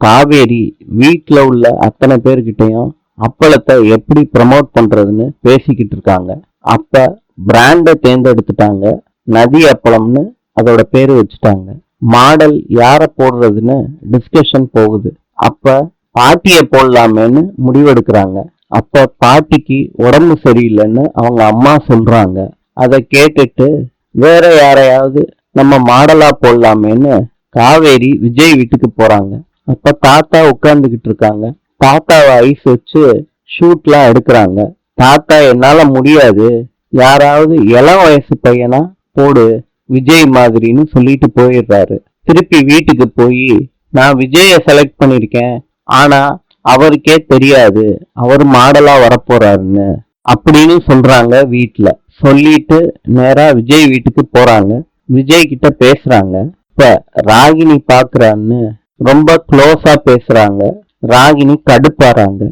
காவேரி வீட்டுல உள்ள அத்தனை பேர்கிட்டயும் அப்பளத்தை எப்படி ப்ரமோட் பண்றதுன்னு பேசிக்கிட்டு இருக்காங்க. அப்ப பிராண்ட தேர்ந்தெடுத்துட்டாங்க. நதி அப்பளம்னு அதோட பேரு வச்சுட்டாங்க. மாடல் யார போடுறதுன்னு டிஸ்கஷன் போகுது. அப்ப பாட்டிய போடலாமேன்னு முடிவெடுக்கிறாங்க. அப்ப பாட்டிக்கு உடம்பு சரியில்லைன்னு அவங்க அம்மா சொல்றாங்க. அதை கேட்டுட்டு வேற யாரையாவது நம்ம மாடலா போடலாமேன்னு காவேரி விஜய் வீட்டுக்கு போறாங்க. அப்ப தாத்தா உட்கார்ந்துகிட்டு இருக்காங்க. தாத்தாவை ஐஸ் வச்சு ஷூட்லாம் எடுக்கிறாங்க. தாத்தா என்னால முடியாது, யாராவது இளம் வயசு பையனா போடு விஜய் மாதிரின்னு சொல்லிட்டு போயிடுறாரு. திருப்பி வீட்டுக்கு போய் நான் விஜய செலக்ட் பண்ணிருக்கேன், ஆனா அவருக்கே தெரியாது அவர் மாடலா வரப்போறாருன்னு அப்படின்னு சொல்றாங்க வீட்டுல. சொல்லிட்டு நேரா விஜய் வீட்டுக்கு போறாங்க. விஜய் கிட்ட பேசுறாங்க. இப்ப ராகினி பாக்குறான்னு ரொம்ப க்ளோஸா பேசுறாங்க. ராகினி கடுப்பாறாங்க.